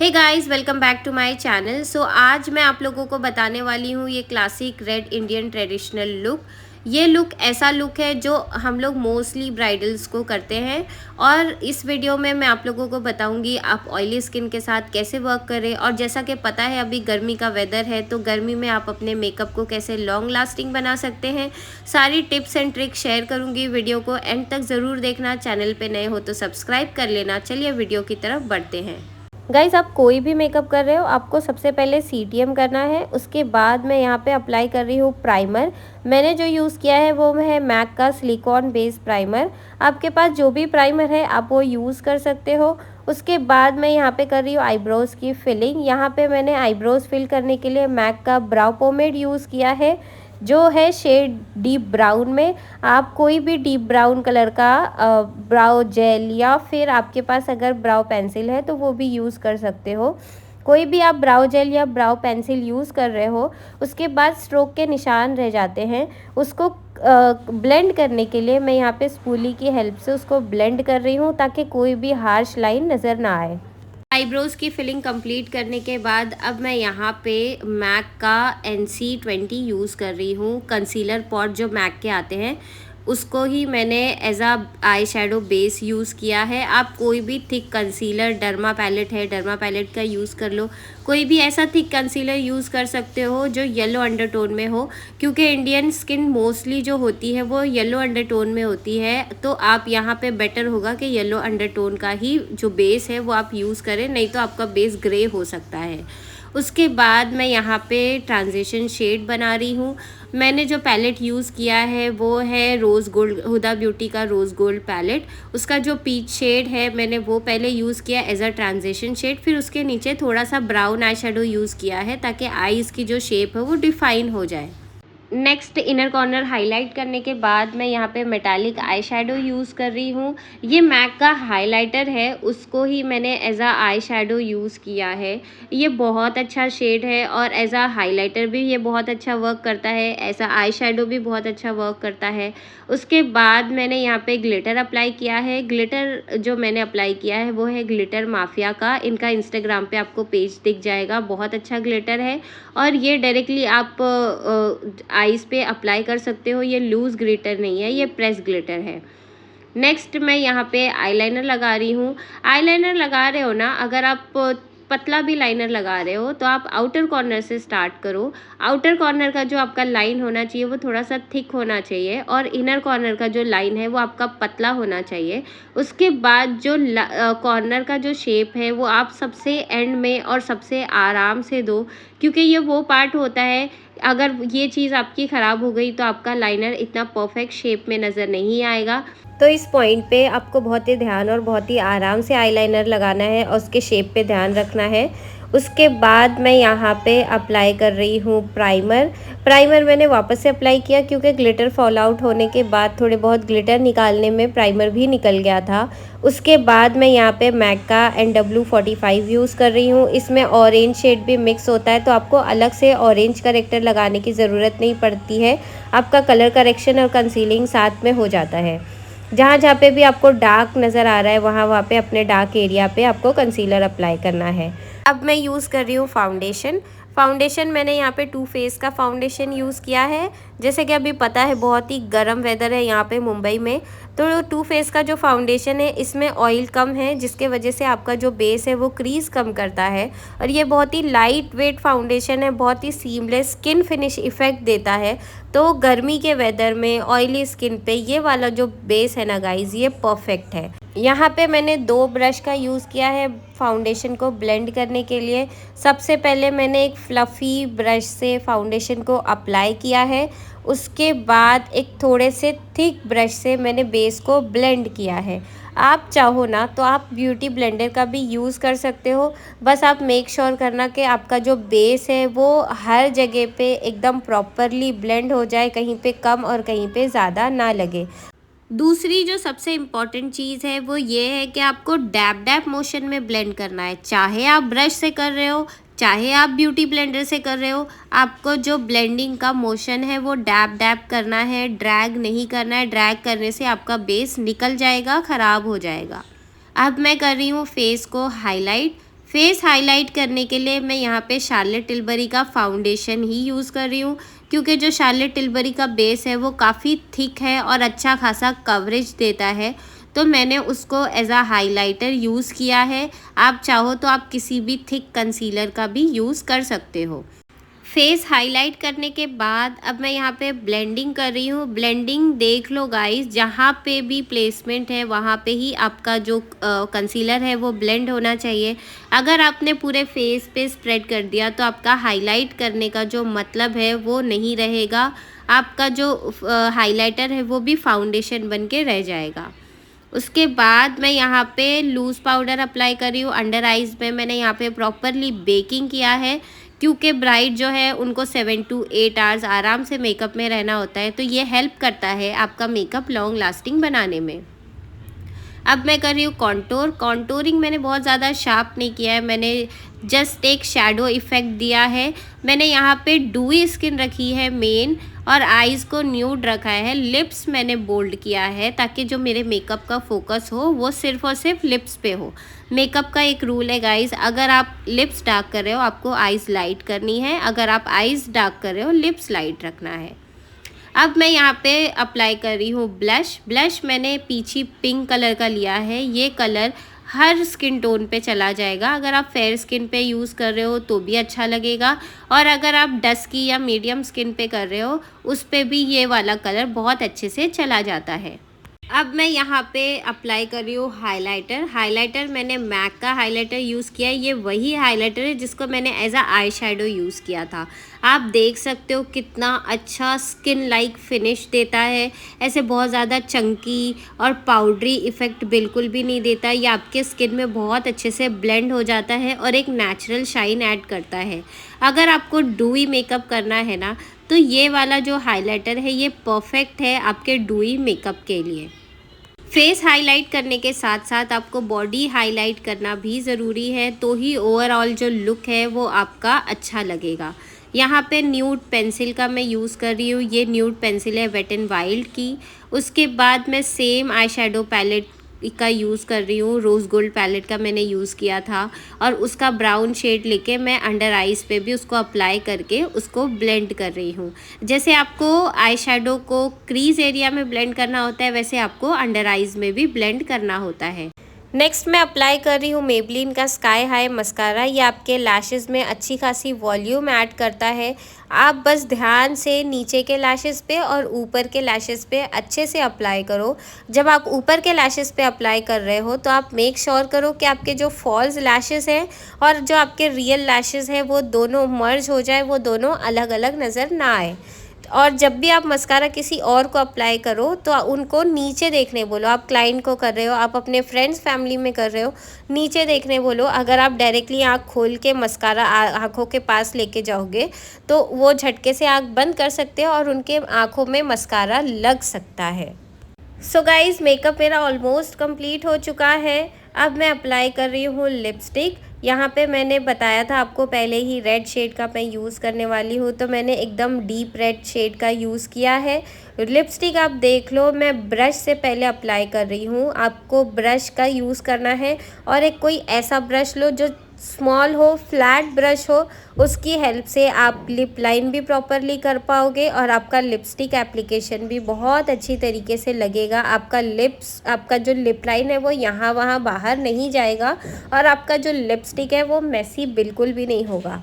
Hey guys, welcome back to my channel. आज मैं आप लोगों को बताने वाली हूँ ये classic red Indian traditional look. ये लुक ऐसा लुक है जो हम लोग मोस्टली ब्राइडल्स को करते हैं और इस वीडियो में मैं आप लोगों को बताऊंगी आप ऑयली स्किन के साथ कैसे वर्क करें। और जैसा कि पता है अभी गर्मी का वेदर है, तो गर्मी में आप अपने मेकअप को कैसे लॉन्ग लास्टिंग बना सकते हैं, सारी टिप्स एंड ट्रिक शेयर करूँगी। वीडियो को एंड तक ज़रूर देखना। चैनल पर नए हो तो सब्सक्राइब कर लेना। चलिए वीडियो की तरफ बढ़ते हैं। गाइस, आप कोई भी मेकअप कर रहे हो, आपको सबसे पहले सीटीएम करना है। उसके बाद मैं यहाँ पे अप्लाई कर रही हूँ प्राइमर। मैंने जो यूज़ किया है वो है मैक का सिलिकॉन बेस प्राइमर। आपके पास जो भी प्राइमर है आप वो यूज़ कर सकते हो। उसके बाद मैं यहाँ पे कर रही हूँ आईब्रोज़ की फिलिंग। यहाँ पे मैंने आईब्रोज़ फिल करने के लिए मैक का ब्राउ पोमेड यूज़ किया है, जो है शेड डीप ब्राउन में। आप कोई भी डीप ब्राउन कलर का ब्राउ जेल या फिर आपके पास अगर ब्राउ पेंसिल है तो वो भी यूज़ कर सकते हो। कोई भी आप ब्राउ जेल या ब्राउ पेंसिल यूज़ कर रहे हो, उसके बाद स्ट्रोक के निशान रह जाते हैं, उसको ब्लेंड करने के लिए मैं यहाँ पे स्पूली की हेल्प से उसको ब्लेंड कर रही हूँ ताकि कोई भी हार्श लाइन नज़र ना आए। आईब्रोज़ की फिलिंग कंप्लीट करने के बाद अब मैं यहाँ पे मैक का NC20 यूज़ कर रही हूँ। कंसीलर पॉट जो मैक के आते हैं उसको ही मैंने एज आ आई शेडो बेस यूज़ किया है। आप कोई भी थिक कंसीलर, डर्मा पैलेट है, डर्मा पैलेट का यूज़ कर लो। कोई भी ऐसा थिक कंसीलर यूज़ कर सकते हो जो येलो अंडरटोन में हो, क्योंकि इंडियन स्किन मोस्टली जो होती है वो येलो अंडरटोन में होती है। तो आप यहाँ पे बेटर होगा कि येलो अंडरटोन का ही जो बेस है वो आप यूज़ करें, नहीं तो आपका बेस ग्रे हो सकता है। उसके बाद मैं यहाँ पे ट्रांजिशन शेड बना रही हूँ। मैंने जो पैलेट यूज़ किया है वो है रोज़ गोल्ड, हुदा ब्यूटी का रोज़ गोल्ड पैलेट। उसका जो पीच शेड है मैंने वो पहले यूज़ किया एज अ ट्रांजिशन शेड, फिर उसके नीचे थोड़ा सा ब्राउन आई शेडो यूज़ किया है ताकि आईज़ की जो शेप है वो डिफ़ाइन हो जाए। नेक्स्ट इनर कॉर्नर हाईलाइट करने के बाद मैं यहाँ पे मेटालिक आई शेडो यूज़ कर रही हूँ। ये मैक का हाइलाइटर है, उसको ही मैंने एज आ आई शेडो यूज़ किया है। ये बहुत अच्छा शेड है और एज आ हाइलाइटर भी ये बहुत अच्छा वर्क करता है, ऐसा आई शेडो भी बहुत अच्छा वर्क करता है। उसके बाद मैंने यहाँ पे ग्लिटर अप्लाई किया है। ग्लिटर जो मैंने अप्लाई किया है वो है ग्लिटर माफिया का। इनका इंस्टाग्राम पे आपको पेज दिख जाएगा, बहुत अच्छा ग्लिटर है और ये डायरेक्टली आप आईज़ पे अप्लाई कर सकते हो। ये लूज़ ग्लिटर नहीं है, ये प्रेस ग्लिटर है। नेक्स्ट मैं यहाँ पे आईलाइनर लगा रही हूँ। आईलाइनर लगा रहे हो ना, अगर आप पतला भी लाइनर लगा रहे हो तो आप आउटर कॉर्नर से स्टार्ट करो। आउटर कॉर्नर का जो आपका लाइन होना चाहिए वो थोड़ा सा थिक होना चाहिए और इनर कॉर्नर का जो लाइन है वो आपका पतला होना चाहिए। उसके बाद जो कॉर्नर का जो शेप है वो आप सबसे एंड में और सबसे आराम से दो, क्योंकि ये वो पार्ट होता है, अगर ये चीज़ आपकी ख़राब हो गई तो आपका लाइनर इतना परफेक्ट शेप में नज़र नहीं आएगा। तो इस पॉइंट पे आपको बहुत ही ध्यान और बहुत ही आराम से आईलाइनर लगाना है और उसके शेप पे ध्यान रखना है। उसके बाद मैं यहाँ पे अप्लाई कर रही हूँ प्राइमर। प्राइमर मैंने वापस से अप्लाई किया क्योंकि ग्लिटर फॉल आउट होने के बाद थोड़े बहुत ग्लिटर निकालने में प्राइमर भी निकल गया था। उसके बाद मैं यहाँ पे मैक का NW45 यूज़ कर रही हूँ। इसमें ऑरेंज शेड भी मिक्स होता है, तो आपको अलग से ऑरेंज करेक्टर लगाने की ज़रूरत नहीं पड़ती है। आपका कलर करेक्शन और कंसीलिंग साथ में हो जाता है। जहाँ जहाँ पे भी आपको डार्क नज़र आ रहा है वहाँ पे अपने डार्क एरिया पे आपको कंसीलर अप्लाई करना है। अब मैं यूज़ कर रही हूँ फाउंडेशन। फाउंडेशन मैंने यहाँ पे टू फेस का फाउंडेशन यूज़ किया है। जैसे कि अभी पता है बहुत ही गर्म वेदर है यहाँ पे मुंबई में, तो टू फेस का जो फाउंडेशन है इसमें ऑयल कम है, जिसके वजह से आपका जो बेस है वो क्रीज कम करता है। और ये बहुत ही लाइट वेट फाउंडेशन है, बहुत ही सीमलेस स्किन फिनिश इफ़ेक्ट देता है। तो गर्मी के वेदर में ऑयली स्किन पे ये वाला जो बेस है ना गाइज, ये परफेक्ट है। यहाँ पे मैंने 2 ब्रश का यूज़ किया है फाउंडेशन को ब्लेंड करने के लिए। सबसे पहले मैंने एक फ्लफ़ी ब्रश से फाउंडेशन को अप्लाई किया है। उसके बाद एक थोड़े से थिक ब्रश से मैंने बेस को ब्लेंड किया है। आप चाहो ना तो आप ब्यूटी ब्लेंडर का भी यूज़ कर सकते हो, बस आप मेक श्योर करना कि आपका जो बेस है वो हर जगह पे एकदम प्रॉपरली ब्लेंड हो जाए, कहीं पे कम और कहीं पे ज़्यादा ना लगे। दूसरी जो सबसे इम्पॉर्टेंट चीज़ है वो ये है कि आपको डैब डैब मोशन में ब्लेंड करना है। चाहे आप ब्रश से कर रहे हो, चाहे आप ब्यूटी ब्लेंडर से कर रहे हो, आपको जो ब्लेंडिंग का मोशन है वो डैब डैब करना है, ड्रैग नहीं करना है। ड्रैग करने से आपका बेस निकल जाएगा, ख़राब हो जाएगा। अब मैं कर रही हूँ फेस को हाईलाइट। फेस हाईलाइट करने के लिए मैं यहाँ पे शार्लेट टिलबरी का फाउंडेशन ही यूज़ कर रही हूँ, क्योंकि जो शार्लेट टिलबरी का बेस है वो काफ़ी थिक है और अच्छा खासा कवरेज देता है, तो मैंने उसको एज आ हाइलाइटर यूज़ किया है। आप चाहो तो आप किसी भी थिक कंसीलर का भी यूज़ कर सकते हो। फेस हाईलाइट करने के बाद अब मैं यहाँ पे ब्लेंडिंग कर रही हूँ। ब्लेंडिंग देख लो गाइस, जहाँ पे भी प्लेसमेंट है वहाँ पे ही आपका जो कंसीलर है वो ब्लेंड होना चाहिए। अगर आपने पूरे फेस पे स्प्रेड कर दिया तो आपका हाईलाइट करने का जो मतलब है वो नहीं रहेगा। आपका जो हाइलाइटर है वो भी फाउंडेशन बन के रह जाएगा। उसके बाद मैं यहाँ पे लूज़ पाउडर अप्लाई कर रही हूँ अंडर आइज़ में। मैंने यहाँ पे प्रॉपरली बेकिंग किया है, क्योंकि ब्राइड जो है उनको 7 to 8 आवर्स आराम से मेकअप में रहना होता है, तो ये हेल्प करता है आपका मेकअप लॉन्ग लास्टिंग बनाने में। अब मैं कर रही हूँ कॉन्टोर। कॉन्टोरिंग मैंने बहुत ज़्यादा शार्प नहीं किया है, मैंने जस्ट एक शैडो इफ़ेक्ट दिया है। मैंने यहाँ पे डूई स्किन रखी है मेन, और आईज़ को न्यूड रखा है। लिप्स मैंने बोल्ड किया है ताकि जो मेरे मेकअप का फोकस हो वो सिर्फ और सिर्फ लिप्स पे हो। मेकअप का एक रूल है गाइस, अगर आप लिप्स डार्क कर रहे हो आपको आईज़ लाइट करनी है, अगर आप आईज़ डार्क कर रहे हो लिप्स लाइट रखना है। अब मैं यहाँ पे अप्लाई कर रही हूँ ब्लश। ब्लश मैंने पीछी पिंक कलर का लिया है। ये कलर हर स्किन टोन पे चला जाएगा। अगर आप फेयर स्किन पे यूज़ कर रहे हो तो भी अच्छा लगेगा, और अगर आप डस्की या मीडियम स्किन पे कर रहे हो उस पे भी ये वाला कलर बहुत अच्छे से चला जाता है। अब मैं यहाँ पे अप्लाई कर रही हूँ हाइलाइटर। हाइलाइटर मैंने मैक का हाइलाइटर यूज़ किया है। ये वही हाइलाइटर है जिसको मैंने as a eye shadow use किया था। आप देख सकते हो कितना अच्छा स्किन लाइक फिनिश देता है। ऐसे बहुत ज़्यादा चंकी और पाउडरी इफ़ेक्ट बिल्कुल भी नहीं देता। ये आपके स्किन में बहुत अच्छे से ब्लेंड हो जाता है और एक नेचुरल शाइन ऐड करता है। अगर आपको डूई मेकअप करना है ना, तो ये वाला जो हाइलाइटर है ये परफेक्ट है आपके डूई मेकअप के लिए। फेस हाईलाइट करने के साथ साथ आपको बॉडी हाईलाइट करना भी ज़रूरी है, तो ही ओवरऑल जो लुक है वो आपका अच्छा लगेगा। यहाँ पे न्यूड पेंसिल का मैं यूज़ कर रही हूँ। ये न्यूड पेंसिल है वेट एंड वाइल्ड की। उसके बाद मैं सेम आई शेडो पैलेट का यूज़ कर रही हूँ। रोज़ गोल्ड पैलेट का मैंने यूज़ किया था, और उसका ब्राउन शेड लेके मैं अंडर आइज़ पे भी उसको अप्लाई करके उसको ब्लेंड कर रही हूँ। जैसे आपको आई शेडो को क्रीज एरिया में ब्लेंड करना होता है, वैसे आपको अंडर आइज़ में भी ब्लेंड करना होता है। नेक्स्ट मैं अप्लाई कर रही हूँ मेबलिन का स्काई हाई मस्कारा। ये आपके लैशेज़ में अच्छी खासी वॉल्यूम ऐड करता है। आप बस ध्यान से नीचे के लैशेज़ पे और ऊपर के लैशेज़ पे अच्छे से अप्लाई करो। जब आप ऊपर के लैशेज़ पे अप्लाई कर रहे हो तो आप मेक श्योर करो कि आपके जो फॉल्स लैशेज़ हैं और जो आपके रियल लैशेज़ हैं वो दोनों मर्ज हो जाए, वो दोनों अलग अलग नज़र ना आए। और जब भी आप मस्कारा किसी और को अप्लाई करो तो उनको नीचे देखने बोलो। आप क्लाइंट को कर रहे हो, आप अपने फ्रेंड्स फैमिली में कर रहे हो, नीचे देखने बोलो। अगर आप डायरेक्टली आँख खोल के मस्कारा आँखों के पास लेके जाओगे तो वो झटके से आँख बंद कर सकते हो और उनके आँखों में मस्कारा लग सकता है। सो गाइज़, मेकअप मेरा ऑलमोस्ट कंप्लीट हो चुका है। अब मैं अप्लाई कर रही हूँ लिपस्टिक। यहाँ पे मैंने बताया था आपको पहले ही रेड शेड का मैं यूज़ करने वाली हूँ, तो मैंने एकदम डीप रेड शेड का यूज़ किया है। लिपस्टिक आप देख लो, मैं ब्रश से पहले अप्लाई कर रही हूँ। आपको ब्रश का यूज़ करना है, और एक कोई ऐसा ब्रश लो जो स्मॉल हो, फ्लैट ब्रश हो। उसकी हेल्प से आप लिप लाइन भी प्रॉपरली कर पाओगे और आपका लिपस्टिक एप्लीकेशन भी बहुत अच्छी तरीके से लगेगा। आपका जो लिप लाइन है वो यहाँ वहाँ बाहर नहीं जाएगा, और आपका जो लिपस्टिक है वो मेसी बिल्कुल भी नहीं होगा।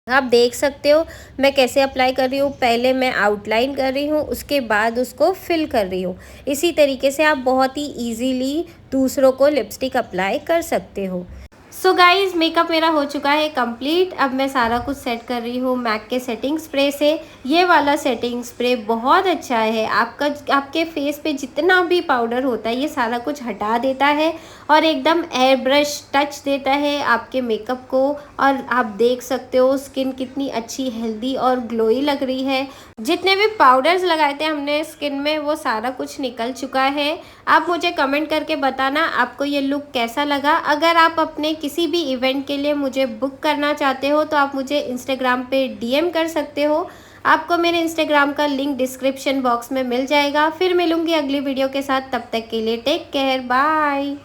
आप देख सकते हो मैं कैसे अप्लाई कर रही हूँ। पहले मैं आउटलाइन कर रही हूँ, उसके बाद उसको फिल कर रही हूँ। इसी तरीके से आप बहुत ही ईजीली दूसरों को लिपस्टिक अप्लाई कर सकते हो। सो गाइज़, मेकअप मेरा हो चुका है कंप्लीट। अब मैं सारा कुछ सेट कर रही हूँ मैक के सेटिंग स्प्रे से। ये वाला सेटिंग स्प्रे बहुत अच्छा है, आपके फेस पे जितना भी पाउडर होता है ये सारा कुछ हटा देता है और एकदम एयर ब्रश टच देता है आपके मेकअप को। और आप देख सकते हो स्किन कितनी अच्छी, हेल्दी और ग्लोई लग रही है। जितने भी पाउडर्स लगाए थे हमने स्किन में वो सारा कुछ निकल चुका है। आप मुझे कमेंट करके बताना आपको ये लुक कैसा लगा। अगर आप अपने किसी भी इवेंट के लिए मुझे बुक करना चाहते हो तो आप मुझे इंस्टाग्राम पे डीएम कर सकते हो। आपको मेरे इंस्टाग्राम का लिंक डिस्क्रिप्शन बॉक्स में मिल जाएगा। फिर मिलूंगी अगली वीडियो के साथ, तब तक के लिए टेक केयर, बाय।